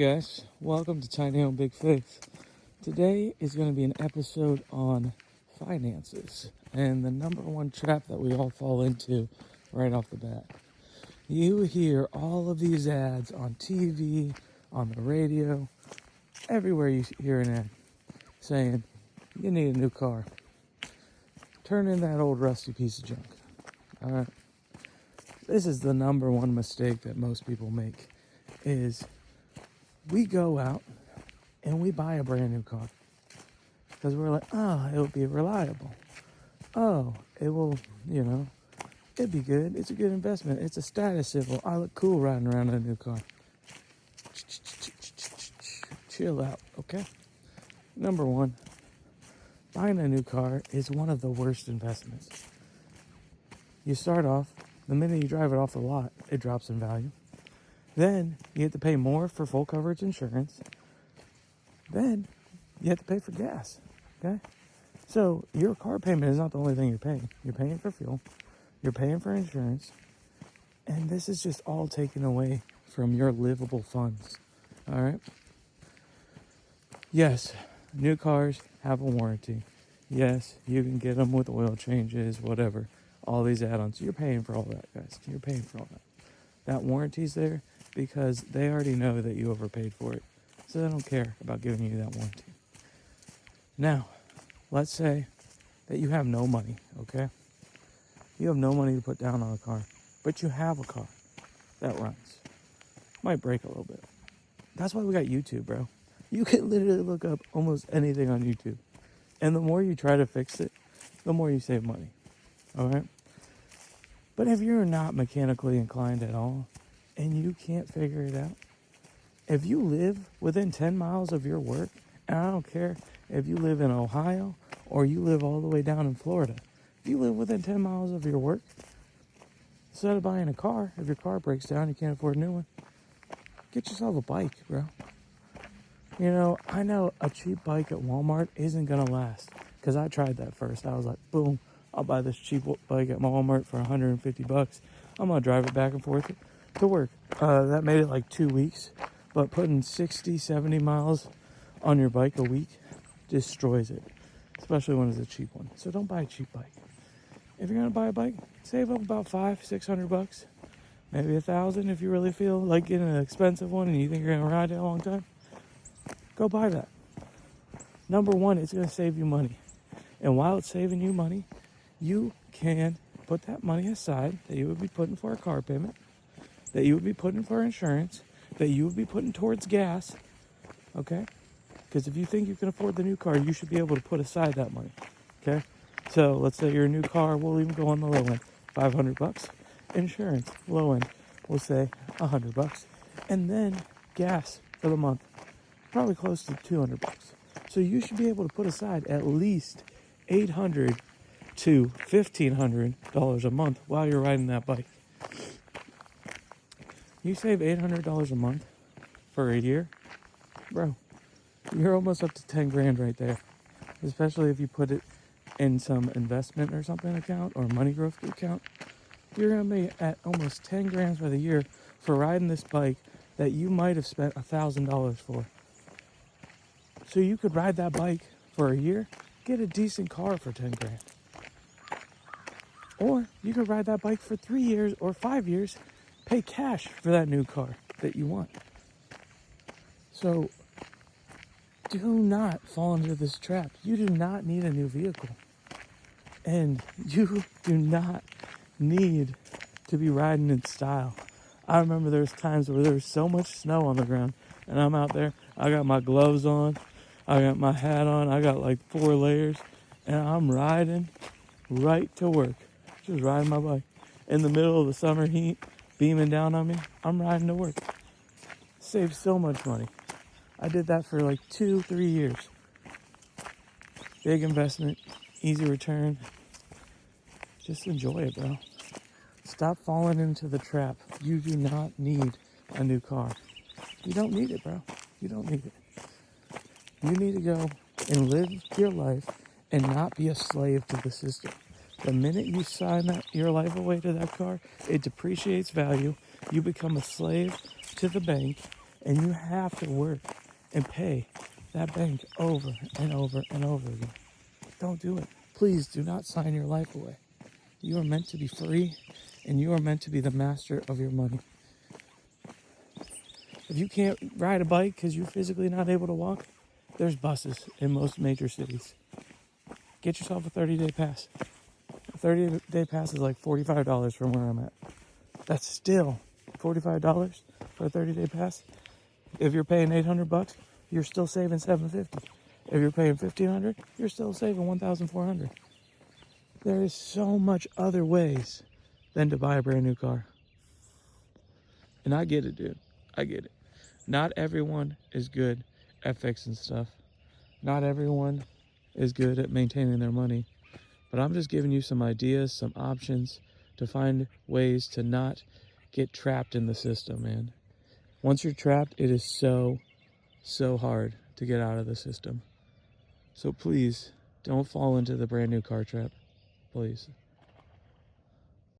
guys, welcome to Tiny Home Big Faith. Today is going to be an episode on finances and the number one trap that we all fall into right off the bat. You hear all of these ads on TV, on the radio, everywhere you hear an ad saying, you need a new car. Turn in that old rusty piece of junk. Alright? This is the number one mistake that most people make is we go out and we buy a brand new car because we're like, oh, it'll be reliable. Oh, it will, it'd be good. It's a good investment. It's a status symbol. I look cool riding around in a new car. Chill out, okay? Number one, buying a new car is one of the worst investments. You start off, the minute you drive it off the lot, it drops in value. Then you have to pay more for full coverage insurance. Then you have to pay for gas, okay? So your car payment is not the only thing you're paying. You're paying for fuel, you're paying for insurance, and this is just all taken away from your livable funds, all right? Yes, new cars have a warranty. Yes, you can get them with oil changes, whatever, all these add-ons. You're paying for all that, guys. You're paying for all that. That warranty's there because they already know that you overpaid for it. So they don't care about giving you that warranty. Now, let's say that you have no money, okay? You have no money to put down on a car, but you have a car that runs. Might break a little bit. That's why we got YouTube, bro. You can literally look up almost anything on YouTube. And the more you try to fix it, the more you save money, all right? But if you're not mechanically inclined at all, and you can't figure it out, if you live within 10 miles of your work, and I don't care if you live in Ohio or you live all the way down in Florida, if you live within 10 miles of your work, instead of buying a car, if your car breaks down, you can't afford a new one, get yourself a bike, bro. I know a cheap bike at Walmart isn't going to last, because I tried that first. I was like, boom, I'll buy this cheap bike at Walmart for $150. I'm going to drive it back and forth to work. That made it like 2 weeks. But putting 60, 70 miles on your bike a week destroys it. Especially when it's a cheap one. So don't buy a cheap bike. If you're going to buy a bike, save up about $500-$600. Maybe $1,000 if you really feel like getting an expensive one and you think you're going to ride it a long time. Go buy that. Number one, it's going to save you money. And while it's saving you money, you can put that money aside that you would be putting for a car payment, that you would be putting for insurance, that you would be putting towards gas, okay? Because if you think you can afford the new car, you should be able to put aside that money, okay? So let's say your new car, we'll even go on the low end, $500. Insurance, low end, we'll say $100. And then gas for the month, probably close to $200. So you should be able to put aside at least $800 to $1,500 a month while you're riding that bike. You save $800 a month for a year, bro, you're almost up to 10 grand right there. Especially if you put it in some investment or something account or money growth account. You're going to be at almost 10 grand for the year for riding this bike that you might have spent $1,000 for. So you could ride that bike for a year, get a decent car for 10 grand. Or you could ride that bike for 3 years or 5 years, pay cash for that new car that you want. So do not fall into this trap. You do not need a new vehicle. And you do not need to be riding in style. I remember there was times where there was so much snow on the ground and I'm out there, I got my gloves on, I got my hat on, I got like 4 layers, and I'm riding right to work. Just riding my bike. In the middle of the summer heat, beaming down on me, I'm riding to work. Saved so much money. I did that for like 2-3 years. Big investment, easy return. Just enjoy it, bro. Stop falling into the trap. You do not need a new car. You don't need it, bro. You don't need it. You need to go and live your life and not be a slave to the system. The minute you sign your life away to that car, it depreciates value. You become a slave to the bank, And you have to work and pay that bank over and over and over again. Don't do it. Please do not sign your life away. You are meant to be free, and you are meant to be the master of your money. If you can't ride a bike because you're physically not able to walk, there's buses in most major cities. Get yourself a 30-day pass. A 30-day pass is like $45 from where I'm at. That's still $45 for a 30-day pass. If you're paying $800, you're still saving $750. If you're paying $1,500, you're still saving $1,400. There is so much other ways than to buy a brand new car. And I get it, dude. I get it. Not everyone is good at fixing stuff. Not everyone is good at maintaining their money. But I'm just giving you some ideas, some options to find ways to not get trapped in the system, man. Once you're trapped, it is so hard to get out of the system. So please, don't fall into the brand new car trap. Please.